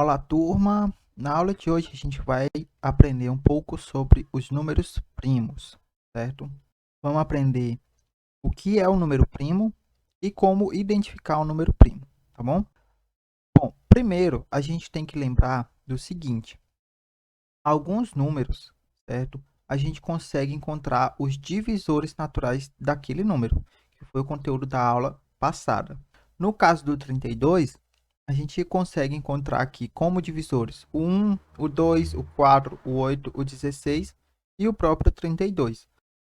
Olá, turma! Na aula de hoje a gente vai aprender um pouco sobre os números primos, certo? Vamos aprender o que é o número primo e como identificar o número primo, tá bom? Bom, primeiro a gente tem que lembrar do seguinte: alguns números, certo? A gente consegue encontrar os divisores naturais daquele número, que foi o conteúdo da aula passada. No caso do 32, a gente consegue encontrar aqui como divisores o 1, o 2, o 4, o 8, o 16 e o próprio 32.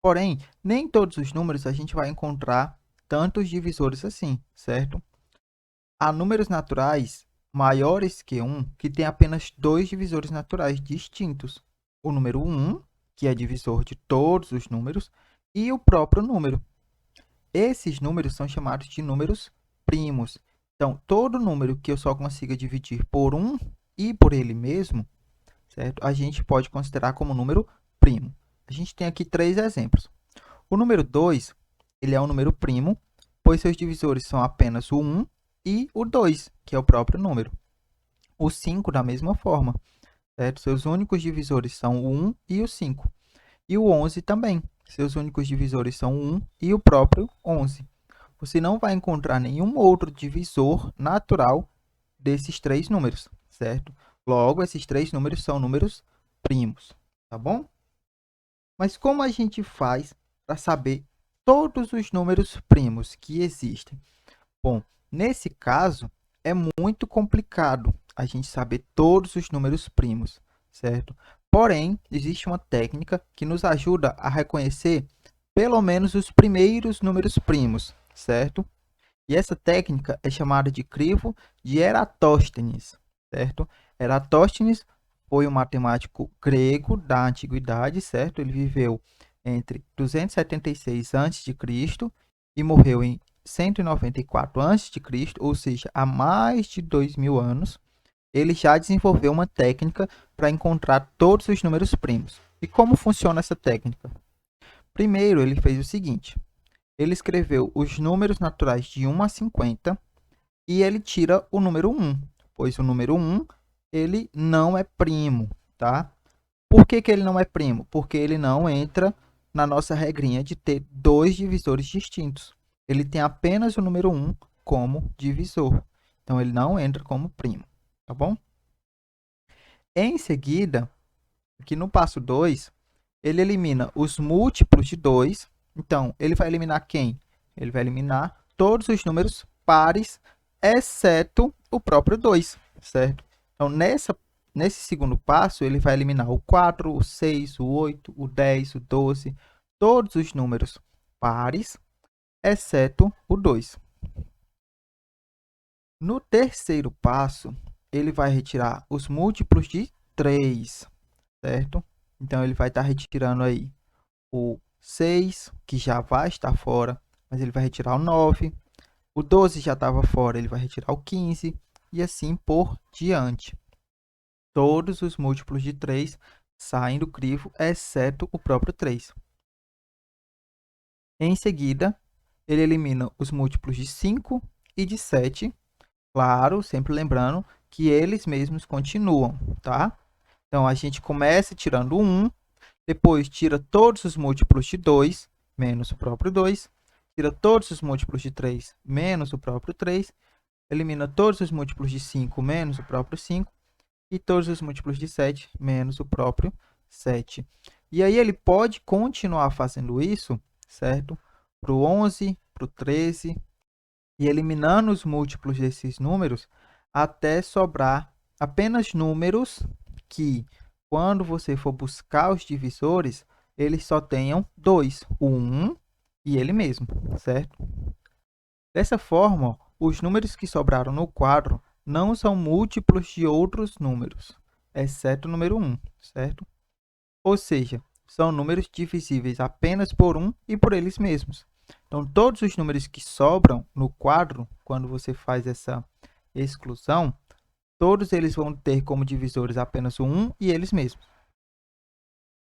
Porém, nem todos os números a gente vai encontrar tantos divisores assim, certo? Há números naturais maiores que 1 que tem apenas dois divisores naturais distintos. O número 1, que é divisor de todos os números, e o próprio número. Esses números são chamados de números primos. Então, todo número que eu só consiga dividir por 1 e por ele mesmo, certo? A gente pode considerar como número primo. A gente tem aqui três exemplos. O número 2, ele é um número primo, pois seus divisores são apenas o 1 e o 2, que é o próprio número. O 5, da mesma forma, certo? Seus únicos divisores são o 1 e o 5. E o 11 também. Seus únicos divisores são o 1 e o próprio 11. Você não vai encontrar nenhum outro divisor natural desses três números, certo? Logo, esses três números são números primos, tá bom? Mas como a gente faz para saber todos os números primos que existem? Bom, nesse caso, é muito complicado a gente saber todos os números primos, certo? Porém, existe uma técnica que nos ajuda a reconhecer pelo menos os primeiros números primos, certo? E essa técnica é chamada de crivo de Eratóstenes, certo? Eratóstenes foi um matemático grego da antiguidade, certo? Ele viveu entre 276 a.C. e morreu em 194 a.C., ou seja, há mais de 2000 anos. Ele já desenvolveu uma técnica para encontrar todos os números primos. E como funciona essa técnica? Primeiro, ele fez o seguinte: ele escreveu os números naturais de 1 a 50 e ele tira o número 1, pois o número 1 ele não é primo, tá? Por que ele não é primo? Porque ele não entra na nossa regrinha de ter dois divisores distintos. Ele tem apenas o número 1 como divisor. Então, ele não entra como primo, tá bom? Em seguida, aqui no passo 2, ele elimina os múltiplos de 2. Então, ele vai eliminar quem? Ele vai eliminar todos os números pares, exceto o próprio 2, certo? Então, nesse segundo passo, ele vai eliminar o 4, o 6, o 8, o 10, o 12, todos os números pares, exceto o 2. No terceiro passo, ele vai retirar os múltiplos de 3, certo? Então, ele vai estar retirando aí o 6, que já vai estar fora, mas ele vai retirar o 9. O 12 já estava fora, ele vai retirar o 15, e assim por diante. Todos os múltiplos de 3 saem do crivo, exceto o próprio 3. Em seguida, ele elimina os múltiplos de 5 e de 7. Claro, sempre lembrando que eles mesmos continuam, tá? Então, a gente começa tirando 1, depois tira todos os múltiplos de 2, menos o próprio 2. Tira todos os múltiplos de 3, menos o próprio 3. Elimina todos os múltiplos de 5, menos o próprio 5. E todos os múltiplos de 7, menos o próprio 7. E aí ele pode continuar fazendo isso, certo? Para o 11, para o 13. E eliminando os múltiplos desses números até sobrar apenas números que, quando você for buscar os divisores, eles só tenham 2, o 1 e ele mesmo, certo? Dessa forma, os números que sobraram no quadro não são múltiplos de outros números, exceto o número 1, certo? Ou seja, são números divisíveis apenas por 1 e por eles mesmos. Então, todos os números que sobram no quadro, quando você faz essa exclusão, todos eles vão ter como divisores apenas o 1 e eles mesmos.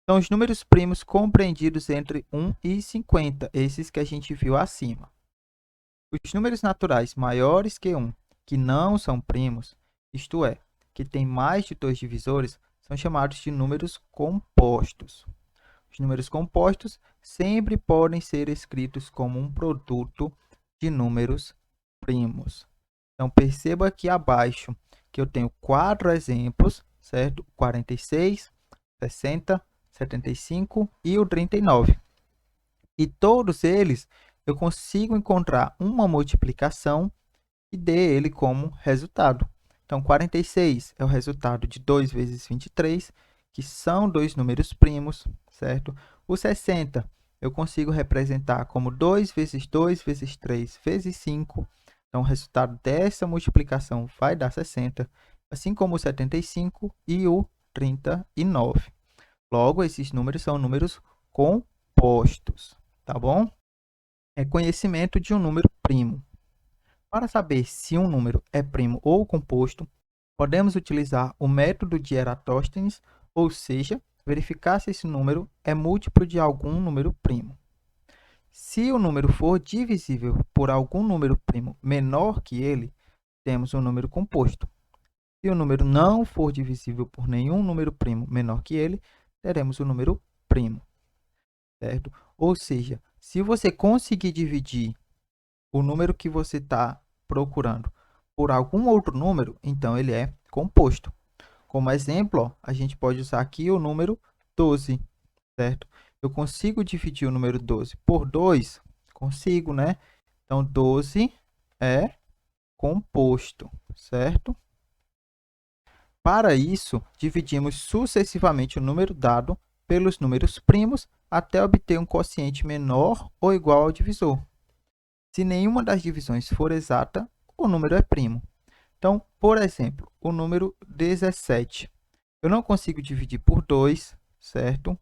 São os números primos compreendidos entre 1 e 50, esses que a gente viu acima. Os números naturais maiores que 1, que não são primos, isto é, que tem mais de 2 divisores são chamados de números compostos. Os números compostos sempre podem ser escritos como um produto de números primos. Então, perceba aqui abaixo que eu tenho 4 exemplos, certo? 46, 60, 75 e o 39. E todos eles eu consigo encontrar uma multiplicação e dê ele como resultado. Então, 46 é o resultado de 2 vezes 23, que são dois números primos, certo? O 60 eu consigo representar como 2 vezes 2 vezes 3 vezes 5. Então, o resultado dessa multiplicação vai dar 60, assim como o 75 e o 39. Logo, esses números são números compostos, tá bom? É conhecimento de um número primo. Para saber se um número é primo ou composto, podemos utilizar o método de Eratóstenes, ou seja, verificar se esse número é múltiplo de algum número primo. Se o número for divisível por algum número primo menor que ele, temos um número composto. Se o número não for divisível por nenhum número primo menor que ele, teremos um número primo, certo? Ou seja, se você conseguir dividir o número que você está procurando por algum outro número, então ele é composto. Como exemplo, ó, a gente pode usar aqui o número 12, certo? Eu consigo dividir o número 12 por 2? Consigo, né? Então, 12 é composto, certo? Para isso, dividimos sucessivamente o número dado pelos números primos até obter um quociente menor ou igual ao divisor. Se nenhuma das divisões for exata, o número é primo. Então, por exemplo, o número 17. Eu não consigo dividir por 2, certo?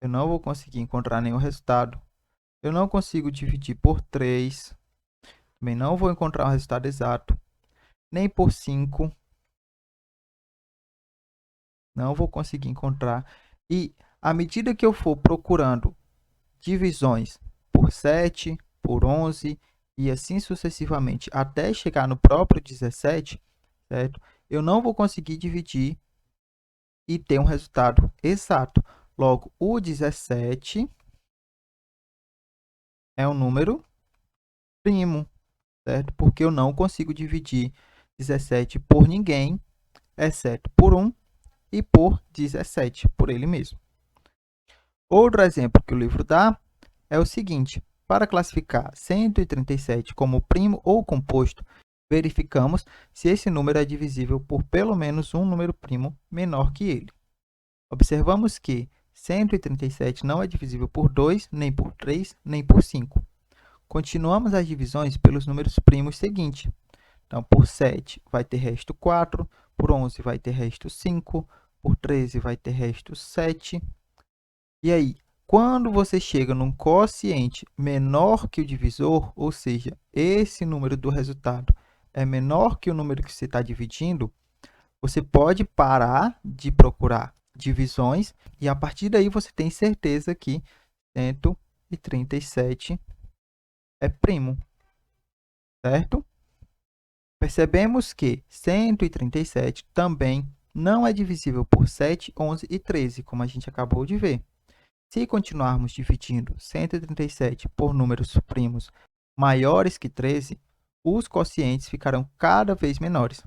Eu não vou conseguir encontrar nenhum resultado. Eu não consigo dividir por 3. Também não vou encontrar um resultado exato. Nem por 5. Não vou conseguir encontrar. E à medida que eu for procurando divisões por 7, por 11 e assim sucessivamente até chegar no próprio 17, certo? Eu não vou conseguir dividir e ter um resultado exato. Logo, o 17 é um número primo, certo? Porque eu não consigo dividir 17 por ninguém, exceto por 1 e por 17, por ele mesmo. Outro exemplo que o livro dá é o seguinte: para classificar 137 como primo ou composto, verificamos se esse número é divisível por pelo menos um número primo menor que ele. Observamos que 137 não é divisível por 2, nem por 3, nem por 5. Continuamos as divisões pelos números primos seguintes. Então, por 7 vai ter resto 4, por 11 vai ter resto 5, por 13 vai ter resto 7. E aí, quando você chega num quociente menor que o divisor, ou seja, esse número do resultado é menor que o número que você está dividindo, você pode parar de procurar divisões e a partir daí você tem certeza que 137 é primo, certo? Percebemos que 137 também não é divisível por 7, 11 e 13, como a gente acabou de ver. Se continuarmos dividindo 137 por números primos maiores que 13, os quocientes ficarão cada vez menores.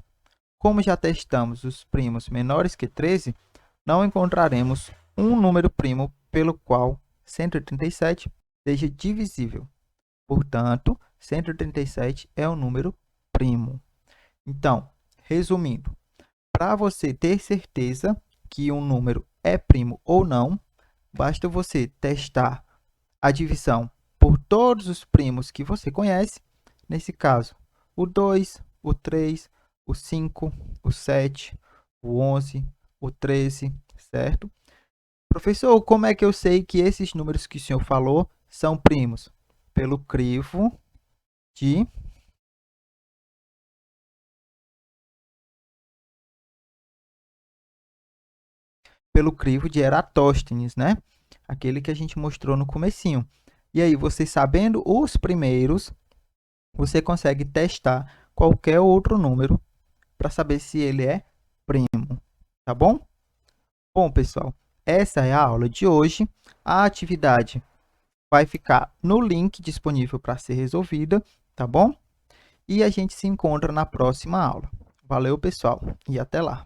Como já testamos os primos menores que 13, não encontraremos um número primo pelo qual 137 seja divisível. Portanto, 137 é um número primo. Então, resumindo, para você ter certeza que um número é primo ou não, basta você testar a divisão por todos os primos que você conhece, nesse caso, o 2, o 3, o 5, o 7, o 11, o 13, certo? Professor, como é que eu sei que esses números que o senhor falou são primos? Pelo crivo de Eratóstenes, né? Aquele que a gente mostrou no comecinho. E aí, você sabendo os primeiros, você consegue testar qualquer outro número para saber se ele é primo, tá bom? Bom, pessoal, essa é a aula de hoje. A atividade vai ficar no link disponível para ser resolvida, tá bom? E a gente se encontra na próxima aula. Valeu, pessoal, e até lá!